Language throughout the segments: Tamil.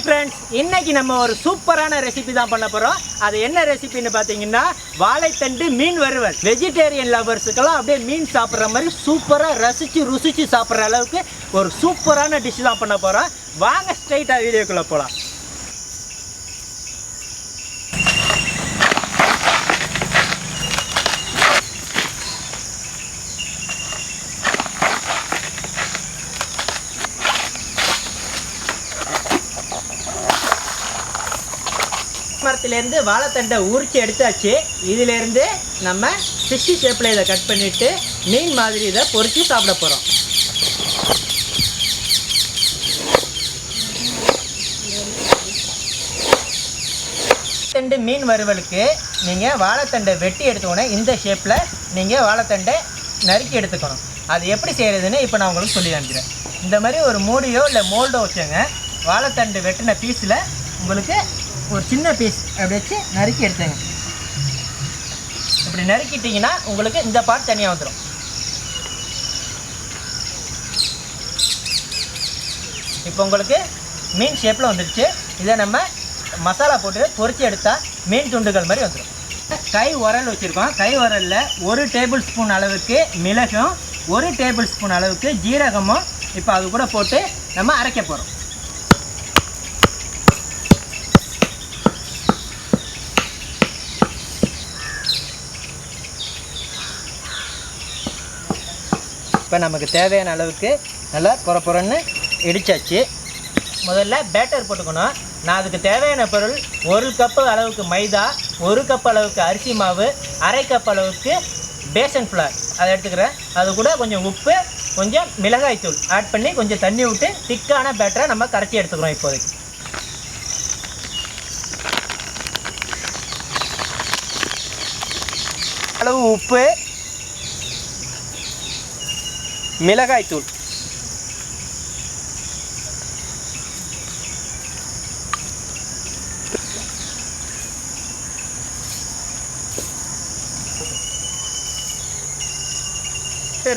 ஹாய் ஃப்ரெண்ட்ஸ், இன்னைக்கு நம்ம ஒரு சூப்பரான ரெசிபி தான் பண்ண போகிறோம். அது என்ன ரெசிபின்னு பார்த்தீங்கன்னா வாழைத்தண்டு மீன் வறுவல். வெஜிடேரியன் லவர்ஸுக்கெல்லாம் அப்படியே மீன் சாப்பிட்ற மாதிரி சூப்பராக ருசிச்சு சாப்பிட்ற அளவுக்கு ஒரு சூப்பரான டிஷ் தான் பண்ண போகிறோம். வாங்க ஸ்ட்ரைட்டாக வீடியோக்குள்ளே போகலாம். மரத்திலேருந்து வாழைத்தண்டை உரிச்சு எடுத்தாச்சு. இதிலேருந்து நம்ம 60 ஷேப்பில் இதை கட் பண்ணிவிட்டு மீன் மாதிரி இதை பொரித்து சாப்பிட போகிறோம். வாழைத்தண்டு மீன் வறுவலுக்கு நீங்கள் வாழைத்தண்டை வெட்டி எடுத்துக்கணும். இந்த ஷேப்பில் நீங்கள் வாழைத்தண்டை நறுக்கி எடுத்துக்கணும். அது எப்படி செய்கிறதுன்னு இப்போ நான் உங்களுக்கு சொல்லி காமிக்கிறேன். இந்த மாதிரி ஒரு மூடியோ இல்லை மோல்டோ வச்சுங்க. வாழைத்தண்டு வெட்டின பீஸில் உங்களுக்கு ஒரு சின்ன பீஸ் அப்படி வச்சு நறுக்கி எடுத்துங்க. இப்படி நறுக்கிட்டிங்கன்னா உங்களுக்கு இந்த பார்ட் தனியாக வந்துடும். இப்போ உங்களுக்கு மீன் ஷேப்பில் வந்துடுச்சு. இதை நம்ம மசாலா போட்டு பொரிச்சு எடுத்தால் மீன் துண்டுகள் மாதிரி வந்துடும். கை உரல் வச்சுருக்கோம். கை உரலில் 1 டேபிள் ஸ்பூன் அளவுக்கு மிளகும் 1 டேபிள் ஸ்பூன் அளவுக்கு ஜீரகமும் இப்போ அது கூட போட்டு நம்ம அரைக்க போகிறோம். இப்போ நமக்கு தேவையான அளவுக்கு நல்லா பொறன்னு இடிச்சாச்சு. முதல்ல பேட்டர் போட்டுக்கணும். நான் அதுக்கு தேவையான பொருள் 1 கப்பு அளவுக்கு மைதா, 1 கப் அளவுக்கு அரிசி மாவு, 1/2 கப் அளவுக்கு பேசன் ஃப்ளார் அதை எடுத்துக்கிறேன். அது கூட கொஞ்சம் உப்பு, கொஞ்சம் மிளகாய் தூள் ஆட் பண்ணி கொஞ்சம் தண்ணி விட்டு திக்கான பேட்டரை நம்ம கரைச்சி எடுத்துக்கிறோம். இப்போதைக்கு அளவு உப்பு, மிளகாய் தூள்,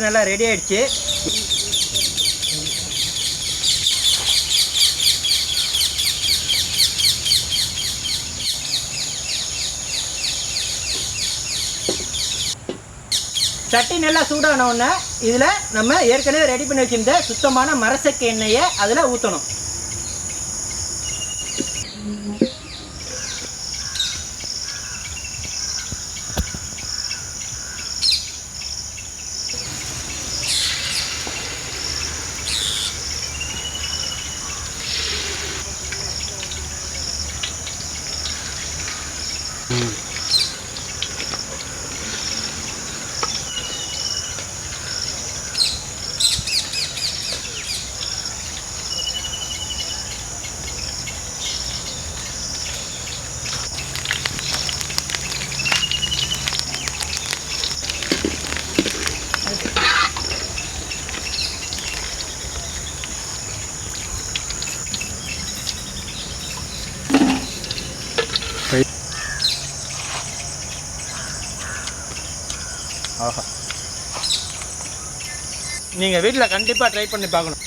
நல்லா ரெடி ஆயிடுச்சு. சட்டி நல்லா சூடான உடனே இதில் நம்ம ஏற்கனவே ரெடி பண்ணி வச்சிருந்த சுத்தமான மரச்செக்கு எண்ணெயை அதில் ஊற்றணும். ஆஹா, நீங்கள் வீட்டில் கண்டிப்பாக ட்ரை பண்ணி பார்க்கணும்.